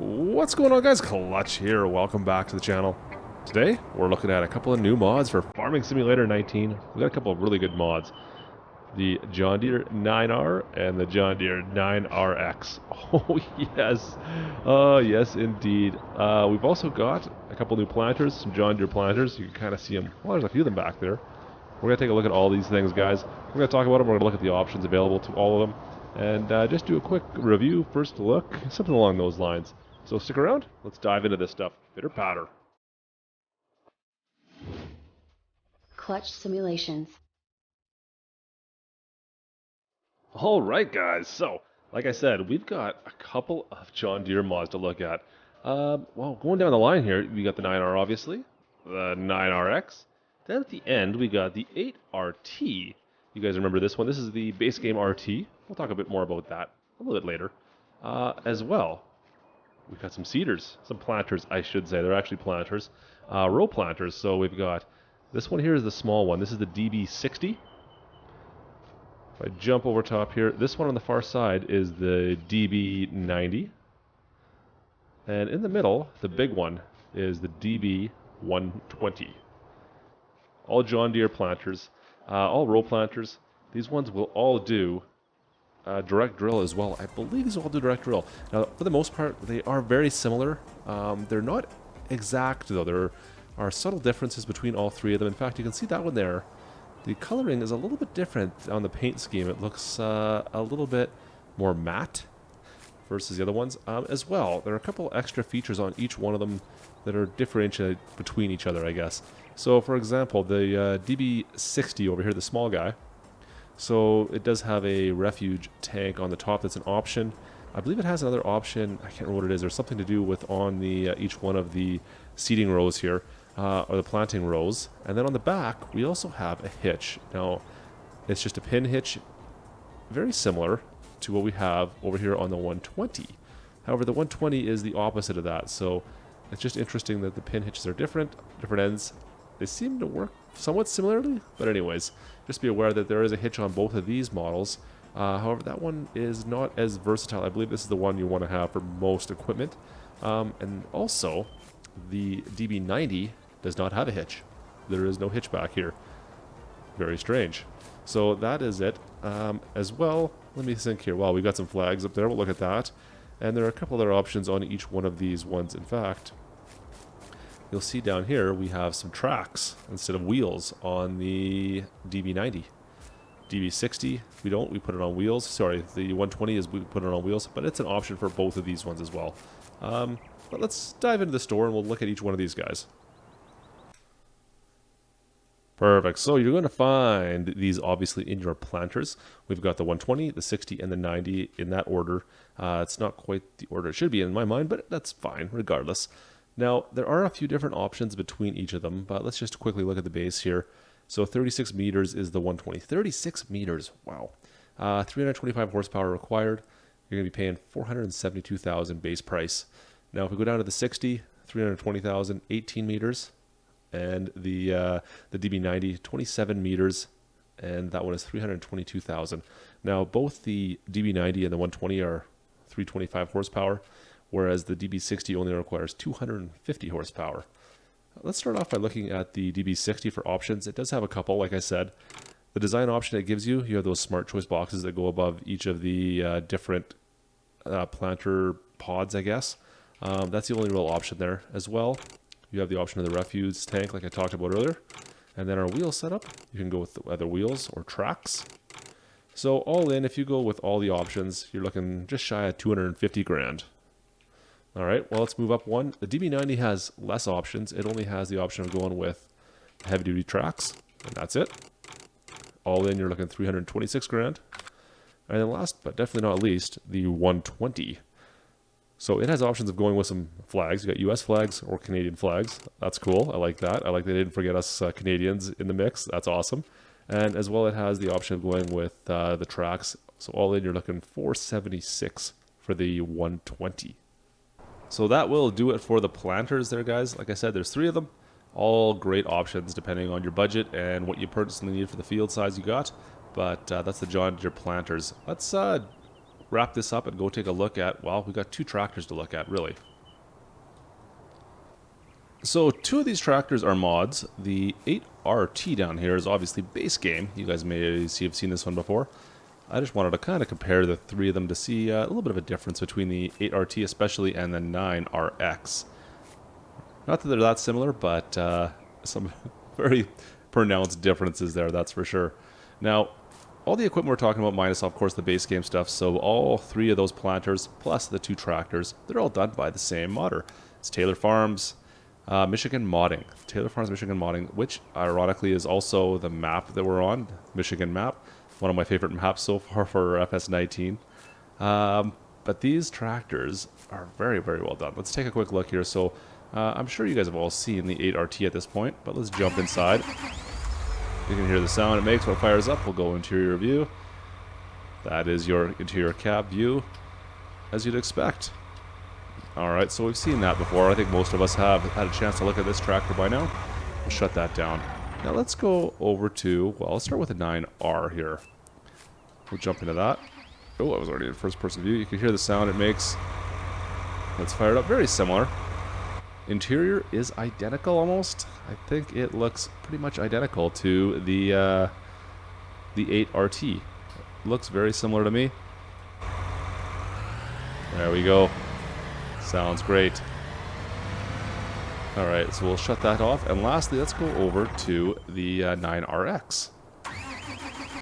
What's going on, guys? Klutch here. Welcome back to the channel. Today, we're looking at a couple of new mods for Farming Simulator 19. We got a couple of really good mods. The John Deere 9R and the John Deere 9RX. Oh, yes. Yes, indeed. We've also got a couple new planters, some John Deere planters. You can kind of see them. Well, there's a few of them back there. We're going to take a look at all these things, guys. We're going to talk about them. We're going to look at the options available to all of them. And just do a quick review, first look, something along those lines. So stick around, let's dive into this stuff. Pitter patter. Klutch simulations. Alright guys, so like I said, we've got a couple of John Deere mods to look at. Well, going down the line here, we got the 9R obviously, the 9RX. Then at the end, we got the 8RT. You guys remember this one? This is the base game RT. We'll talk a bit more about that a little bit later. As well, we've got some seeders, some planters, I should say. They're actually planters. Row planters. So we've got, this one here is the small one. This is the DB60. If I jump over top here, this one on the far side is the DB90. And in the middle, the big one is the DB120. All John Deere planters, all row planters. These ones will all do direct drill as well. I believe these will all do direct drill. Now, for the most part, they are very similar. They're not exact, though. There are subtle differences between all three of them. In fact, you can see that one there. The coloring is a little bit different on the paint scheme. It looks a little bit more matte versus the other ones. As well, there are a couple extra features on each one of them that are differentiated between each other, I guess. So, for example, the DB60 over here, the small guy, so it does have a refuge tank on the top that's an option. I believe it has another option, I can't remember what it is. There's something to do with on the each one of the seeding rows here, or the planting rows. And then on the back, we also have a hitch. Now, it's just a pin hitch, very similar to what we have over here on the 120. However, the 120 is the opposite of that, so it's just interesting that the pin hitches are different ends. They seem to work somewhat similarly, but anyways, just be aware that there is a hitch on both of these models. However, that one is not as versatile. I believe this is the one you want to have for most equipment. And also, the DB90 does not have a hitch. There is no hitch back here. Very strange. So that is it. As well, let me think here. Well, we've got some flags up there. We'll look at that. And there are a couple other options on each one of these ones. In fact, you'll see down here we have some tracks instead of wheels on the DB90. DB60, we put it on wheels. Sorry, the 120 is we put it on wheels, but it's an option for both of these ones as well. But let's dive into the store and we'll look at each one of these guys. Perfect. So you're going to find these obviously in your planters. We've got the 120, the 60, and the 90 in that order. It's not quite the order it should be in my mind, but that's fine regardless. Now, there are a few different options between each of them, but let's just quickly look at the base here. So 36 meters is the 120. 36 meters, wow. 325 horsepower required. You're going to be paying $472,000 base price. Now, if we go down to the 60, 320,000, 18 meters. And the DB90, 27 meters, and that one is 322,000. Now, both the DB90 and the 120 are 325 horsepower, whereas the DB60 only requires 250 horsepower. Let's start off by looking at the DB60 for options. It does have a couple, like I said. The design option it gives you have those smart choice boxes that go above each of the different planter pods, I guess. That's the only real option there. As well, you have the option of the refuge tank, like I talked about earlier. And then our wheel setup, you can go with either wheels or tracks. So all in, if you go with all the options, you're looking just shy of 250 grand. All right, well, let's move up one. The DB90 has less options. It only has the option of going with heavy-duty tracks, and that's it. All in, you're looking 326 grand. And then last, but definitely not least, the 120. So it has options of going with some flags. You got US flags or Canadian flags. That's cool. I like that. I like they didn't forget us Canadians in the mix. That's awesome. And as well, it has the option of going with the tracks. So all in, you're looking 476 for the 120. So that will do it for the planters there, guys. Like I said, there's 3 of them. All great options depending on your budget and what you personally need for the field size you got. But that's the John Deere planters. Let's wrap this up and go take a look at, well, we've got 2 tractors to look at, really. So two of these tractors are mods. The 8RT down here is obviously base game. You guys may have seen this one before. I just wanted to kind of compare the three of them to see a little bit of a difference between the 8RT especially and the 9RX. Not that they're that similar, but some very pronounced differences there, that's for sure. Now, all the equipment we're talking about, minus of course the base game stuff, so all three of those planters plus the two tractors, they're all done by the same modder. It's Taylor Farms Michigan Modding. Taylor Farms Michigan Modding, which ironically is also the map that we're on, Michigan map. One of my favorite maps so far for FS19. But these tractors are very, very well done. Let's take a quick look here. So I'm sure you guys have all seen the 8RT at this point, but let's jump inside. You can hear the sound it makes when it fires up. We'll go interior view. That is your interior cab view, as you'd expect. Alright, so we've seen that before. I think most of us have had a chance to look at this tractor by now. We'll shut that down. Now let's go over to, well, let's start with a 9R here. We'll jump into that. Oh, I was already in first person view. You can hear the sound it makes. Let's fire it up. Very similar. Interior is identical almost. I think it looks pretty much identical to the 8RT. Looks very similar to me. There we go. Sounds great. Alright, so we'll shut that off. And lastly, let's go over to the 9RX.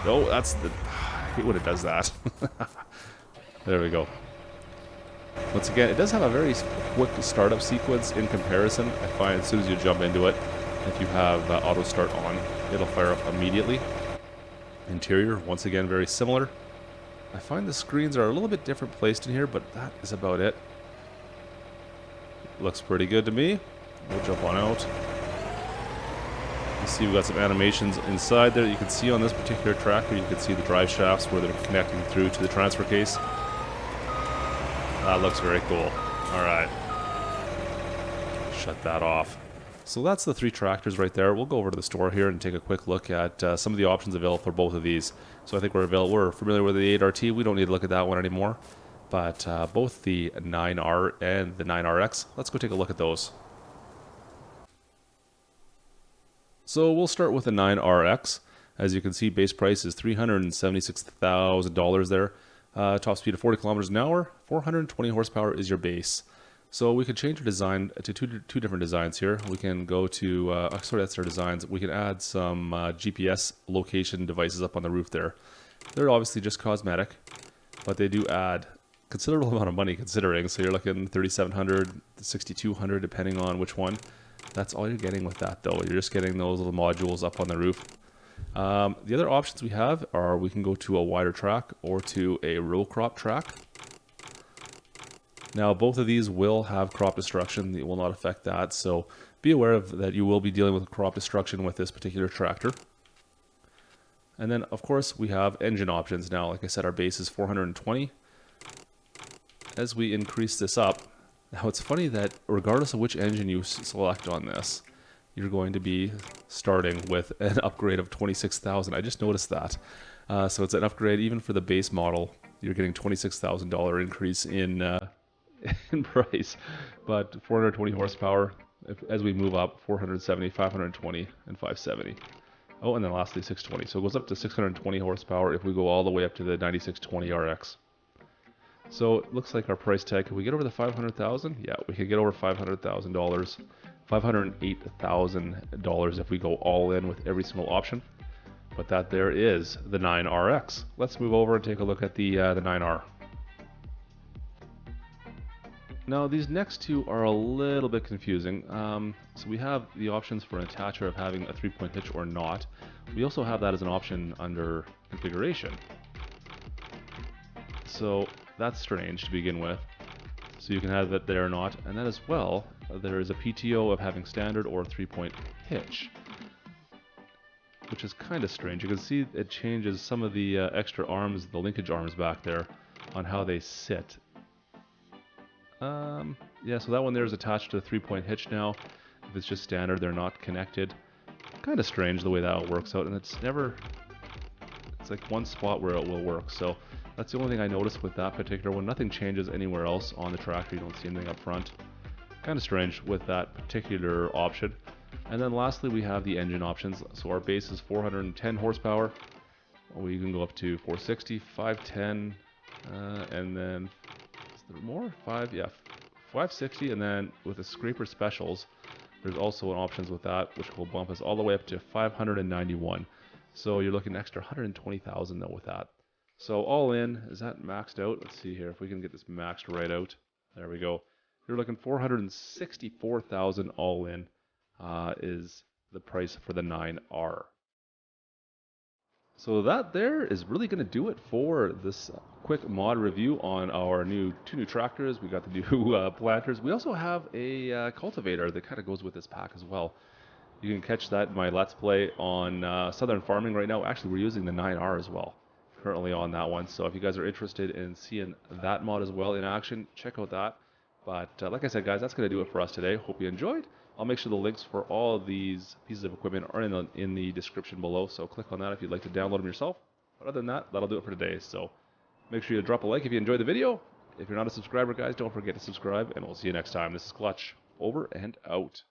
Oh, that's the... I hate when it does that. There we go. Once again, it does have a very quick startup sequence in comparison. I find as soon as you jump into it, if you have auto start on, it'll fire up immediately. Interior, once again, very similar. I find the screens are a little bit different placed in here, but that is about it. Looks pretty good to me. We'll jump on out. You see we've got some animations inside there. You can see on this particular tractor, you can see the drive shafts where they're connecting through to the transfer case. That looks very cool. Alright. Shut that off. So that's the three tractors right there. We'll go over to the store here and take a quick look at some of the options available for both of these. So I think we're familiar with the 8RT. We don't need to look at that one anymore. But both the 9R and the 9RX, let's go take a look at those. So we'll start with the 9RX. As you can see, base price is $376,000 there. Top speed of 40 kilometers an hour. 420 horsepower is your base. So we could change our design to two different designs here. We can go to, sorry, that's our designs. We can add some GPS location devices up on the roof there. They're obviously just cosmetic, but they do add considerable amount of money considering. So you're looking 3,700, 6,200 depending on which one. That's all you're getting with that though. You're just getting those little modules up on the roof. The other options we have are we can go to a wider track or to a row crop track. Now both of these will have crop destruction. It will not affect that, so be aware of that you will be dealing with crop destruction with this particular tractor. And then of course we have engine options. Now like I said, our base is 420. As we increase this up, now it's funny that regardless of which engine you select on this, you're going to be starting with an upgrade of $26,000. I just noticed that. So it's an upgrade even for the base model. You're getting $26,000 increase in price, but 420 horsepower. As we move up, 470, 520, and 570. Oh, and then lastly 620. So it goes up to 620 horsepower if we go all the way up to the 9620 RX. So it looks like our price tag, can we get over the 500,000? Yeah, we could get over $500,000. $508,000 if we go all in with every single option. But that there is the 9RX. Let's move over and take a look at the 9R. Now these next two are a little bit confusing. So we have the options for an attacher of having a 3-point hitch or not. We also have that as an option under configuration. So that's strange to begin with. So you can have it there or not. And then as well, there is a PTO of having standard or 3-point hitch, which is kind of strange. You can see it changes some of the extra arms, the linkage arms back there, on how they sit. Yeah, so that one there is attached to the 3-point hitch now. If it's just standard, they're not connected. Kind of strange the way that works out, and it's like one spot where it will work. So that's the only thing I noticed with that particular one. Nothing changes anywhere else on the tractor. You don't see anything up front. kind of strange with that particular option. And then lastly, we have the engine options. So our base is 410 horsepower. We can go up to 460, 510, and then is there more? 560, and then with the scraper specials, there's also an options with that, which will bump us all the way up to 591. So you're looking extra 120,000 though with that. So all in, is that maxed out? Let's see here if we can get this maxed right out. There we go. You're looking 464,000 all in is the price for the 9R. So that there is really going to do it for this quick mod review on our two new tractors. We got the new planters. We also have a cultivator that kind of goes with this pack as well. You can catch that in my Let's Play on Southern Farming right now. Actually, we're using the 9R as well, currently on that one. So if you guys are interested in seeing that mod as well in action, check out that. But like I said, guys, that's going to do it for us today. Hope you enjoyed. I'll make sure the links for all of these pieces of equipment are in the description below. So click on that if you'd like to download them yourself. But other than that, that'll do it for today. So make sure you drop a like if you enjoyed the video. If you're not a subscriber, guys, don't forget to subscribe. And we'll see you next time. This is Klutch. Over and out.